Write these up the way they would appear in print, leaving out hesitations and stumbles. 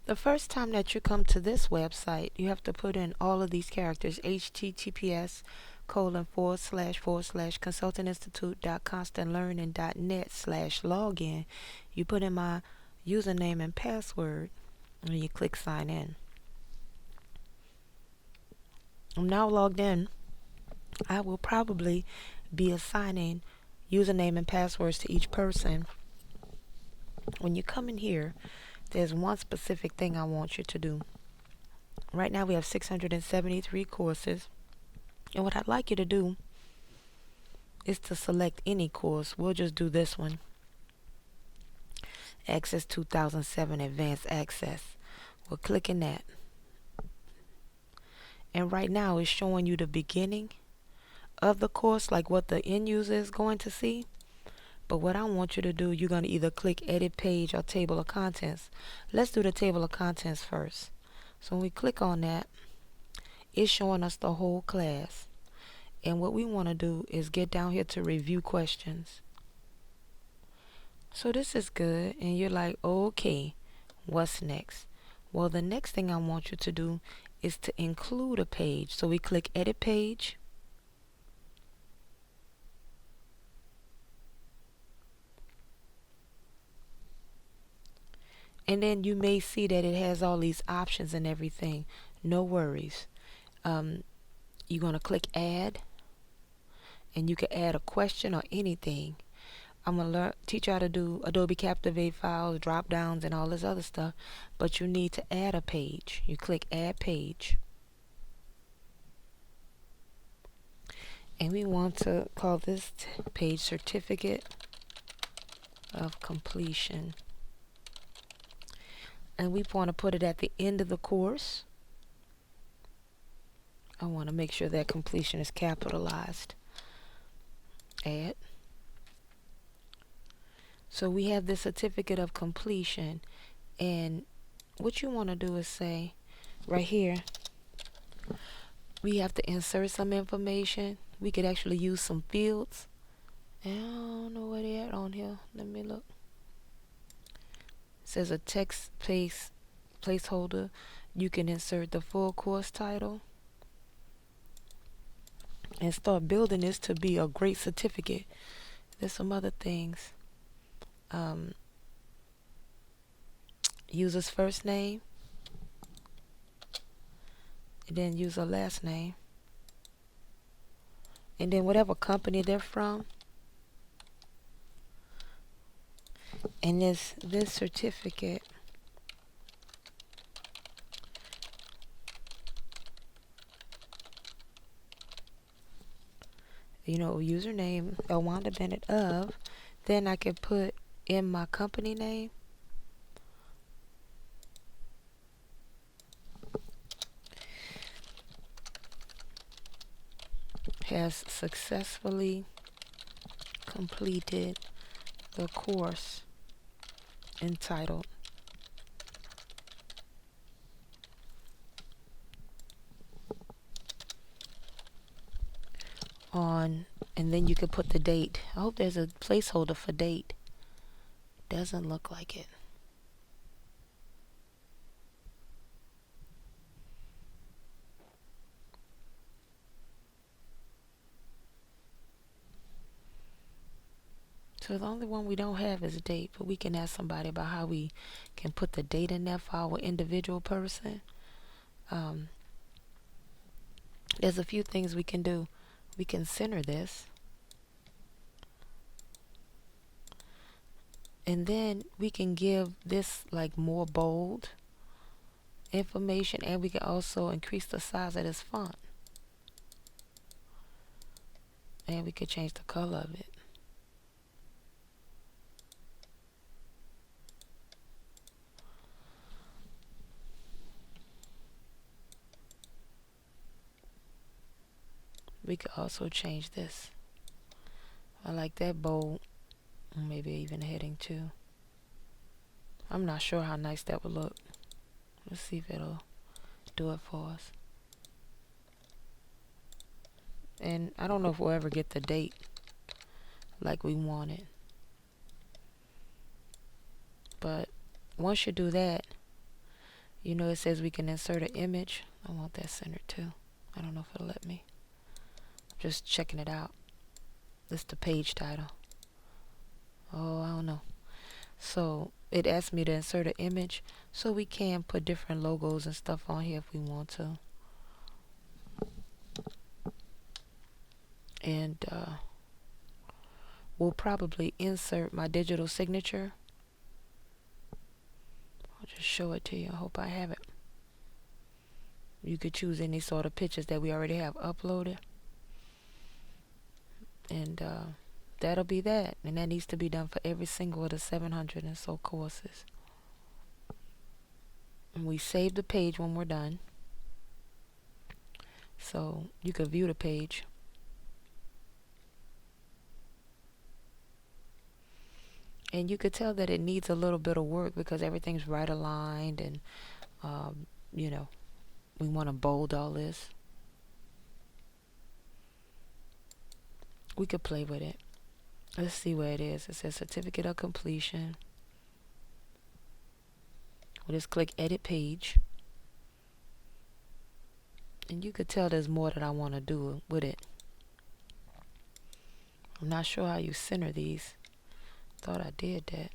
The first time that you come to this website, you have to put in all of these characters: https:// consultinginstitute.constantlearning.net/login. You put in my username and password, and you click sign in. I'm now logged in. I will probably be assigning username and passwords to each person. When you come in here, there's one specific thing I want you to do. Right now we have 673 courses, and what I'd like you to do is to select any course. We'll just do this one, Access 2007 Advanced Access. We'll click in that, and right now it's showing you the beginning of the course, like what the end user is going to see. But what I want you to do, you're going to either click edit page or table of contents. Let's do the table of contents first. So when we click on that, it's showing us the whole class. And what we want to do is get down here to review questions. So this is good, and you're like, okay, what's next? Well, the next thing I want you to do is to include a page. So we click edit page. And then you may see that it has all these options and everything. No worries. You're going to click add, and you can add a question or anything. I'm going to teach you how to do Adobe Captivate files, drop downs, and all this other stuff. But you need to add a page. You click add page. And we want to call this page Certificate of Completion. And we want to put it at the end of the course. I want to make sure that completion is capitalized. Add. So we have the certificate of completion, and what you want to do is say right here, we have to insert some information. We could actually use some fields. And I don't know where they at on here. Let me look. It says a text placeholder. You can insert the full course title and start building this to be a great certificate. There's some other things. User's first name, and then user last name, and then whatever company they're from. And this certificate, username Elwanda Bennett of, then I can put in my company name. Has successfully completed the course entitled on, and then you could put the date. I hope there's a placeholder for date. Doesn't look like it. So the only one we don't have is date, but we can ask somebody about how we can put the date in there for our individual person. There's a few things we can do. We can center this, and then we can give this like more bold information, and we can also increase the size of this font, and we could change the color of it. We could also change this. I like that bold. Maybe even a heading too. I'm not sure how nice that would look. Let's see if it'll do it for us. And I don't know if we'll ever get the date like we want it. But once you do that, You know, it says we can insert an image. I want that centered too. I don't know if it'll let me. Just checking it out. This is the page title. Oh, I don't know. So it asked me to insert an image, so we can put different logos and stuff on here if we want to. And we'll probably insert my digital signature. I'll just show it to you. I hope I have it. You could choose any sort of pictures that we already have uploaded. And that'll be that. And that needs to be done for every single of the 700 and so courses. And we save the page when we're done. So you can view the page. And you could tell that it needs a little bit of work because everything's right aligned, and you know, we want to bold all this. We could play with it. Let's see where it is. It says certificate of completion. We'll just click edit page. And you could tell there's more that I want to do with it. I'm not sure how you center these. Thought I did that.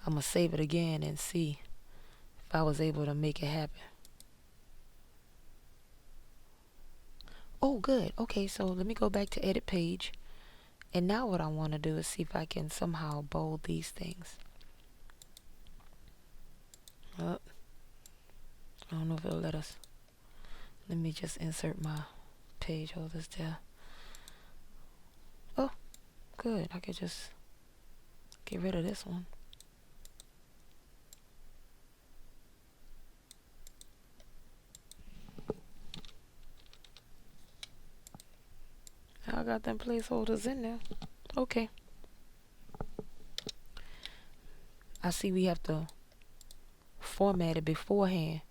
I'm going to save it again and see if I was able to make it happen. Oh, good. Okay, so let me go back to edit page. And now what I want to do is see if I can somehow bold these things. Oh, I don't know if it'll let us. Let me just insert my page holders there. Oh, good. I could just get rid of this one. I got them placeholders in there. Okay. I see we have to format it beforehand.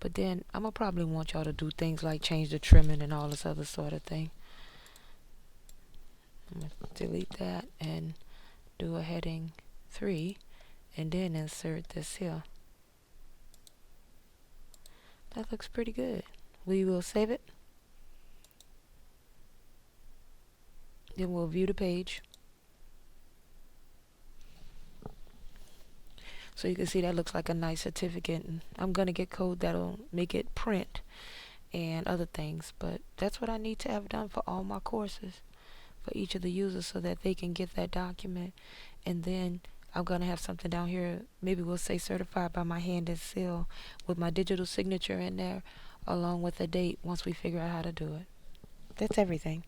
But then I'm going to probably want y'all to do things like change the trimming and all this other sort of thing. I'm going to delete that and do a heading 3 and then insert this here. That looks pretty good. We will save it. Then we'll view the page. So you can see that looks like a nice certificate. And I'm going to get code that'll make it print and other things. But that's what I need to have done for all my courses, for each of the users, so that they can get that document. And then I'm going to have something down here. Maybe we'll say certified by my hand and seal with my digital signature in there, along with a date once we figure out how to do it. That's everything.